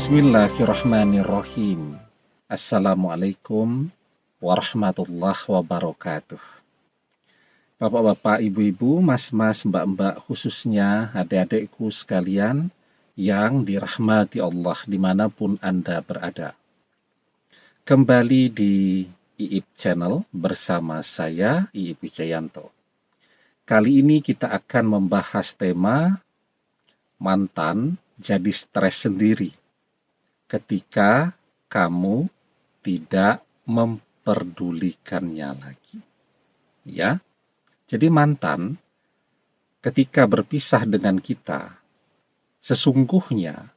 Bismillahirrahmanirrahim. Assalamualaikum warahmatullahi wabarakatuh. Bapak-bapak, ibu-ibu, mas-mas, mbak-mbak, khususnya adik-adikku sekalian yang dirahmati Allah dimanapun Anda berada. Kembali di IIP Channel bersama saya, IIP Wijayanto. Kali ini kita akan membahas tema mantan jadi stres sendiri ketika kamu tidak memperdulikannya lagi. Ya, jadi mantan ketika berpisah dengan kita, sesungguhnya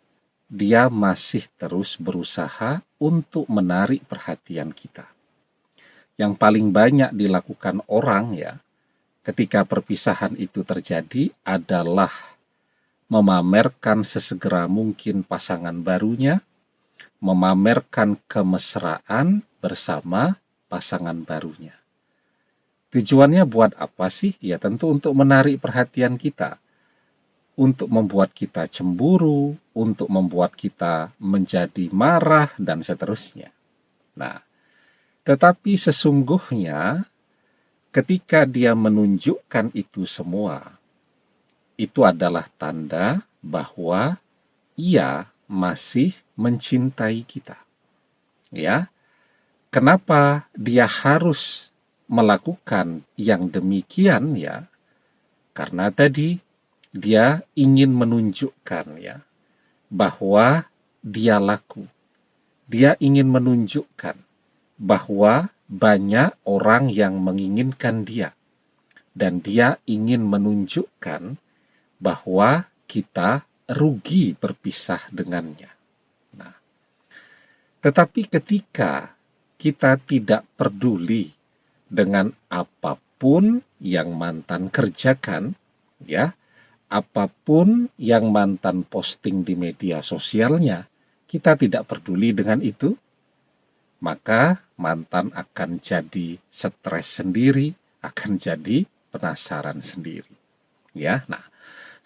dia masih terus berusaha untuk menarik perhatian kita. Yang paling banyak dilakukan orang ya, ketika perpisahan itu terjadi adalah memamerkan sesegera mungkin pasangan barunya, memamerkan kemesraan bersama pasangan barunya. Tujuannya buat apa sih? Ya tentu untuk menarik perhatian kita, untuk membuat kita cemburu, untuk membuat kita menjadi marah, dan seterusnya. Nah, tetapi sesungguhnya ketika dia menunjukkan itu semua, itu adalah tanda bahwa ia masih mencintai kita. Ya, kenapa dia harus melakukan yang demikian ya? Karena tadi dia ingin menunjukkan ya bahwa dia laku. Dia ingin menunjukkan bahwa banyak orang yang menginginkan dia, dan dia ingin menunjukkan bahwa kita rugi berpisah dengannya. Nah, tetapi ketika kita tidak peduli dengan apapun yang mantan kerjakan, ya, apapun yang mantan posting di media sosialnya, kita tidak peduli dengan itu, maka mantan akan jadi stres sendiri, akan jadi penasaran sendiri. Ya, nah,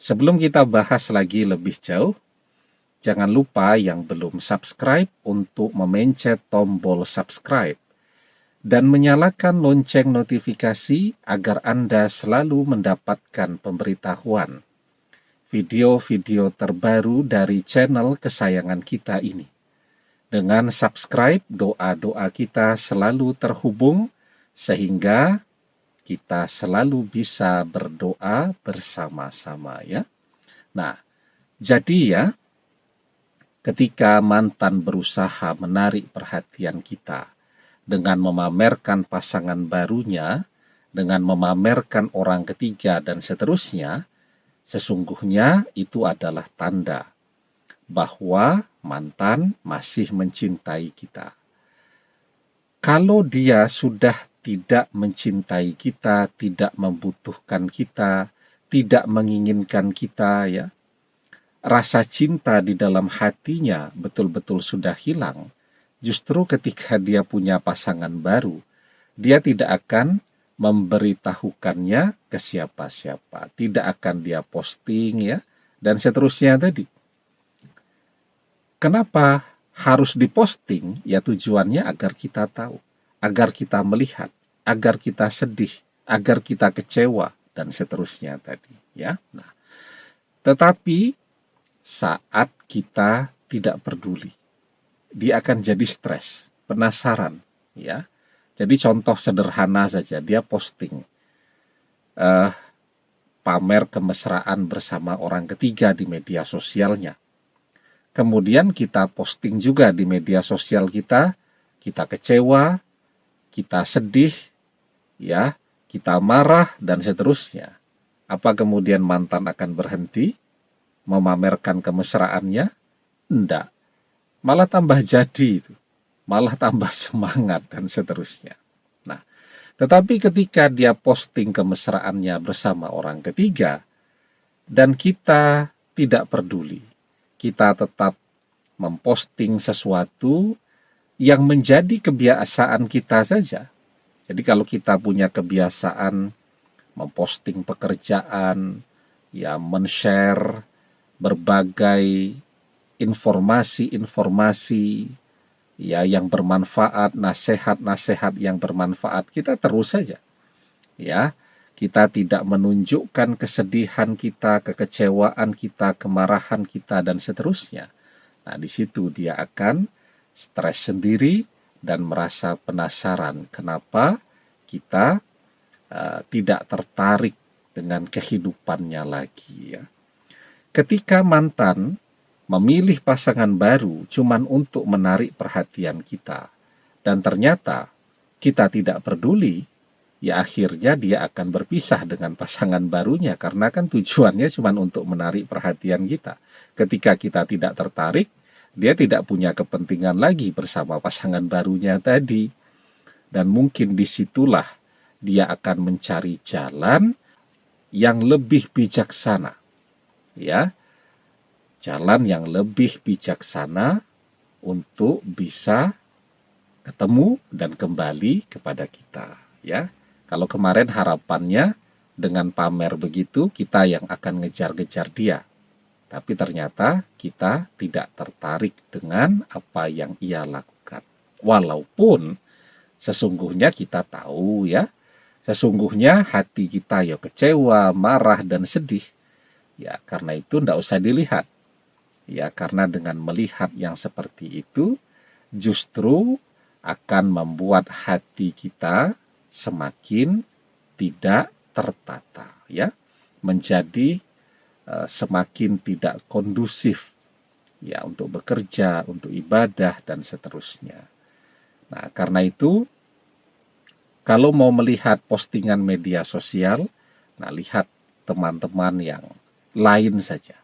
sebelum kita bahas lagi lebih jauh, jangan lupa yang belum subscribe untuk memencet tombol subscribe dan menyalakan lonceng notifikasi agar Anda selalu mendapatkan pemberitahuan video-video terbaru dari channel kesayangan kita ini. Dengan subscribe, doa-doa kita selalu terhubung sehingga kita selalu bisa berdoa bersama-sama ya. Nah, jadi ya, ketika mantan berusaha menarik perhatian kita dengan memamerkan pasangan barunya, dengan memamerkan orang ketiga dan seterusnya, sesungguhnya itu adalah tanda bahwa mantan masih mencintai kita. Kalau dia sudah tidak mencintai kita, tidak membutuhkan kita, tidak menginginkan kita ya, rasa cinta di dalam hatinya betul-betul sudah hilang, justru ketika dia punya pasangan baru, dia tidak akan memberitahukannya ke siapa-siapa, tidak akan dia posting ya, dan seterusnya tadi. Kenapa harus diposting? Ya tujuannya agar kita tahu, agar kita melihat, agar kita sedih, agar kita kecewa, dan seterusnya tadi ya. Nah, tetapi saat kita tidak peduli, dia akan jadi stres, penasaran ya. Jadi contoh sederhana saja, dia posting pamer kemesraan bersama orang ketiga di media sosialnya. Kemudian kita posting juga di media sosial kita kecewa, kita sedih, ya, kita marah, dan seterusnya. Apa kemudian mantan akan berhenti memamerkan kemesraannya? Enggak. Malah tambah jadi itu. Malah tambah semangat, dan seterusnya. Nah, tetapi ketika dia posting kemesraannya bersama orang ketiga, dan kita tidak peduli, kita tetap memposting sesuatu yang menjadi kebiasaan kita saja. Jadi kalau kita punya kebiasaan memposting pekerjaan, ya men-share berbagai informasi-informasi ya yang bermanfaat, nasihat-nasihat yang bermanfaat, kita terus saja ya. Kita tidak menunjukkan kesedihan kita, kekecewaan kita, kemarahan kita dan seterusnya. Nah, di situ dia akan stres sendiri dan merasa penasaran kenapa kita tidak tertarik dengan kehidupannya lagi ya. Ketika mantan memilih pasangan baru cuman untuk menarik perhatian kita dan ternyata kita tidak peduli, ya akhirnya dia akan berpisah dengan pasangan barunya karena kan tujuannya cuma untuk menarik perhatian kita. Ketika kita tidak tertarik, dia tidak punya kepentingan lagi bersama pasangan barunya tadi. Dan mungkin disitulah dia akan mencari jalan yang lebih bijaksana. Ya, jalan yang lebih bijaksana untuk bisa ketemu dan kembali kepada kita. Ya, kalau kemarin harapannya dengan pamer begitu kita yang akan ngejar-ngejar dia. Tapi ternyata kita tidak tertarik dengan apa yang ia lakukan. Walaupun sesungguhnya kita tahu ya, sesungguhnya hati kita ya kecewa, marah, dan sedih. Ya, karena itu tidak usah dilihat. Ya, karena dengan melihat yang seperti itu, justru akan membuat hati kita semakin tidak tertata, ya, menjadi semakin tidak kondusif, ya, untuk bekerja, untuk ibadah dan seterusnya. Nah, karena itu, kalau mau melihat postingan media sosial, nah lihat teman-teman yang lain saja,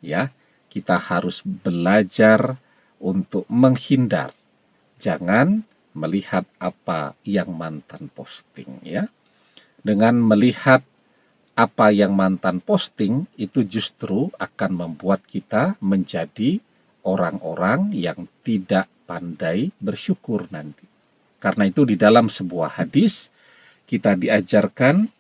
ya. Kita harus belajar untuk menghindar. Jangan melihat apa yang mantan posting ya. Dengan melihat apa yang mantan posting itu justru akan membuat kita menjadi orang-orang yang tidak pandai bersyukur nanti. Karena itu di dalam sebuah hadis kita diajarkan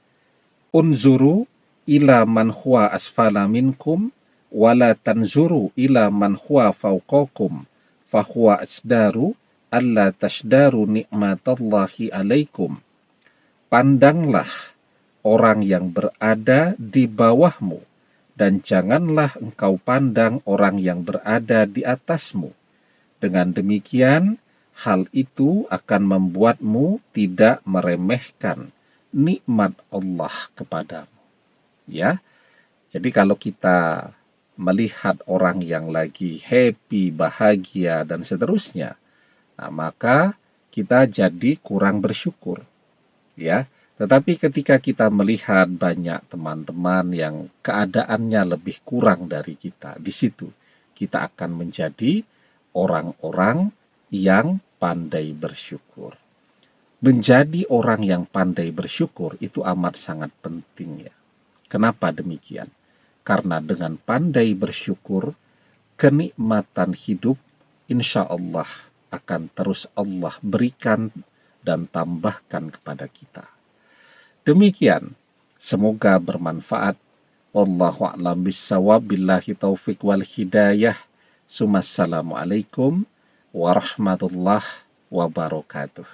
unzuru ila man huwa asfala minkum wala tanzuru ila man huwa fawqakum fahuwa asdaru alla tashdaru nikmatallahi alaikum. Pandanglah orang yang berada di bawahmu dan janganlah engkau pandang orang yang berada di atasmu. Dengan demikian hal itu akan membuatmu tidak meremehkan nikmat Allah kepadamu. Ya. Jadi kalau kita melihat orang yang lagi happy, bahagia, dan seterusnya, nah, maka kita jadi kurang bersyukur. Ya, tetapi ketika kita melihat banyak teman-teman yang keadaannya lebih kurang dari kita, di situ kita akan menjadi orang-orang yang pandai bersyukur. Menjadi orang yang pandai bersyukur itu amat sangat penting ya. Kenapa demikian? Karena dengan pandai bersyukur, kenikmatan hidup insya Allah akan terus Allah berikan dan tambahkan kepada kita. Demikian, semoga bermanfaat. Wallahu a'lam bissawab, billahi taufik wal hidayah. Assalamualaikum warahmatullahi wabarakatuh.